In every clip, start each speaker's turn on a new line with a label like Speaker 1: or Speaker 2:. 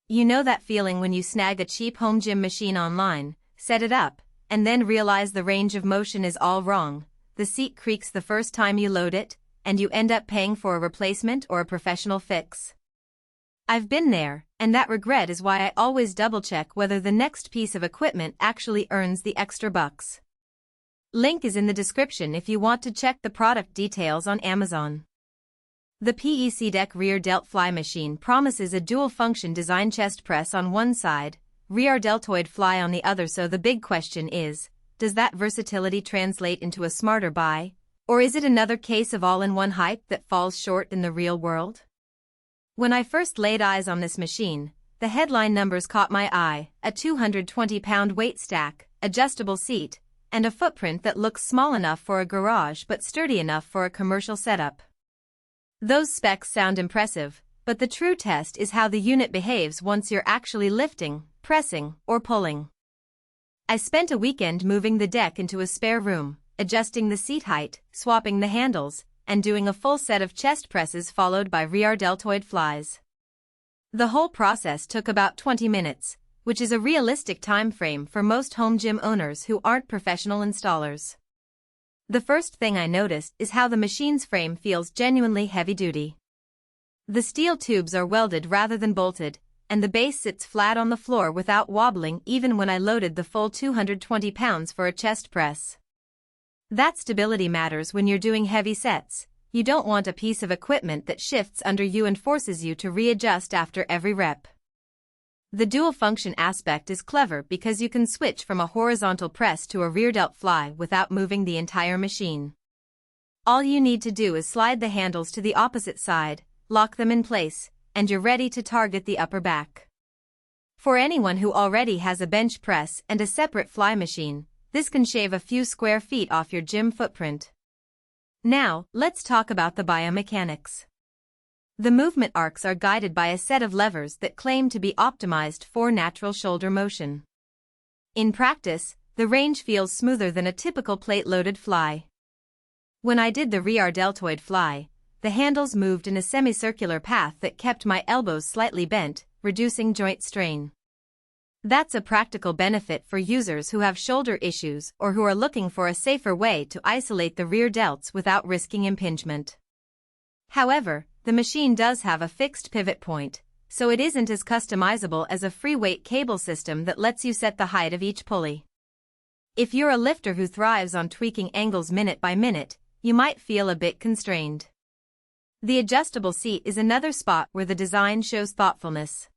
Speaker 1: You know that feeling when you snag a cheap home gym machine online, set it up, and then realize the range of motion is all wrong, the seat creaks the first time you load it, and you end up paying for a replacement or a professional fix. I've been there, and that regret is why I always double-check whether the next piece of equipment actually earns the extra bucks. Link is in the description if you want to check the product details on Amazon. The PEC rear delt fly machine promises a dual-function design chest press on one side, rear deltoid fly on the other, so the big question is, does that versatility translate into a smarter buy, or is it another case of all-in-one hype that falls short in the real world? When I first laid eyes on this machine, the headline numbers caught my eye: a 220-pound weight stack, adjustable seat, and a footprint that looks small enough for a garage but sturdy enough for a commercial setup. Those specs sound impressive, but the true test is how the unit behaves once you're actually lifting, pressing, or pulling. I spent a weekend moving the deck into a spare room, adjusting the seat height, swapping the handles, and doing a full set of chest presses followed by rear deltoid flies. The whole process took about 20 minutes, which is a realistic time frame for most home gym owners who aren't professional installers. The first thing I noticed is how the machine's frame feels genuinely heavy-duty. The steel tubes are welded rather than bolted, and the base sits flat on the floor without wobbling even when I loaded the full 220 pounds for a chest press. That stability matters when you're doing heavy sets. You don't want a piece of equipment that shifts under you and forces you to readjust after every rep. The dual-function aspect is clever because you can switch from a horizontal press to a rear delt fly without moving the entire machine. All you need to do is slide the handles to the opposite side, lock them in place, and you're ready to target the upper back. For anyone who already has a bench press and a separate fly machine, this can shave a few square feet off your gym footprint. Now, let's talk about the biomechanics. The movement arcs are guided by a set of levers that claim to be optimized for natural shoulder motion. In practice, the range feels smoother than a typical plate-loaded fly. When I did the rear deltoid fly, the handles moved in a semicircular path that kept my elbows slightly bent, reducing joint strain. That's a practical benefit for users who have shoulder issues or who are looking for a safer way to isolate the rear delts without risking impingement. However, the machine does have a fixed pivot point, so it isn't as customizable as a free-weight cable system that lets you set the height of each pulley. If you're a lifter who thrives on tweaking angles minute by minute, you might feel a bit constrained. The adjustable seat is another spot where the design shows thoughtfulness.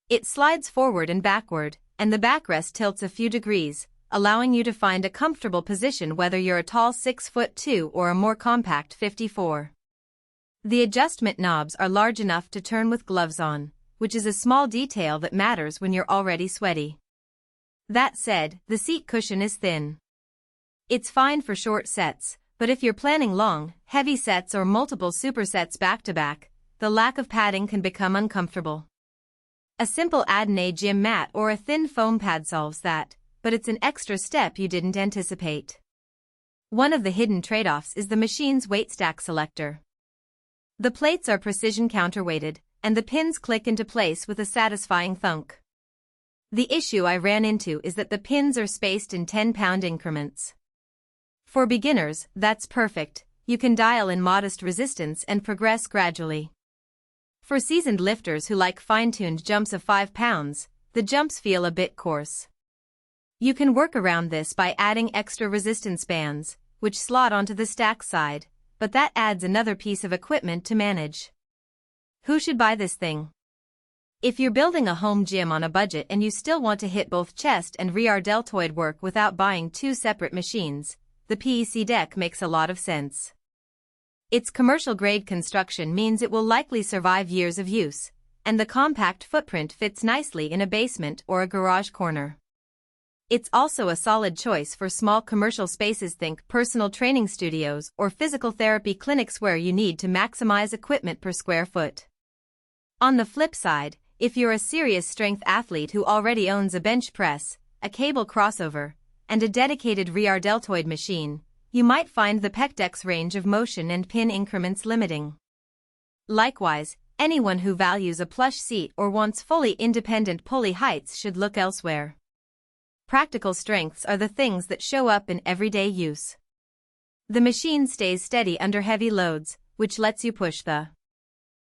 Speaker 1: It slides forward and backward, and the backrest tilts a few degrees, allowing you to find a comfortable position whether you're a tall 6'2" or a more compact 54. The adjustment knobs are large enough to turn with gloves on, which is a small detail that matters when you're already sweaty. That said, the seat cushion is thin. It's fine for short sets, but if you're planning long, heavy sets or multiple supersets back-to-back, the lack of padding can become uncomfortable. A simple add-in gym mat or a thin foam pad solves that, but it's an extra step you didn't anticipate. One of the hidden trade-offs is the machine's weight stack selector. The plates are precision counterweighted, and the pins click into place with a satisfying thunk. The issue I ran into is that the pins are spaced in 10-pound increments. For beginners, that's perfect. You can dial in modest resistance and progress gradually. For seasoned lifters who like fine-tuned jumps of 5 pounds, the jumps feel a bit coarse. You can work around this by adding extra resistance bands, which slot onto the stack side, but that adds another piece of equipment to manage. Who should buy this thing? If you're building a home gym on a budget and you still want to hit both chest and rear deltoid work without buying two separate machines, the PEC deck makes a lot of sense. Its commercial-grade construction means it will likely survive years of use, and the compact footprint fits nicely in a basement or a garage corner. It's also a solid choice for small commercial spaces, think personal training studios or physical therapy clinics where you need to maximize equipment per square foot. On the flip side, if you're a serious strength athlete who already owns a bench press, a cable crossover, and a dedicated rear deltoid machine, you might find the PEC deck's range of motion and pin increments limiting. Likewise, Anyone who values a plush seat or wants fully independent pulley heights should look elsewhere. Practical strengths are the things that show up in everyday use. The machine stays steady under heavy loads, which lets you push the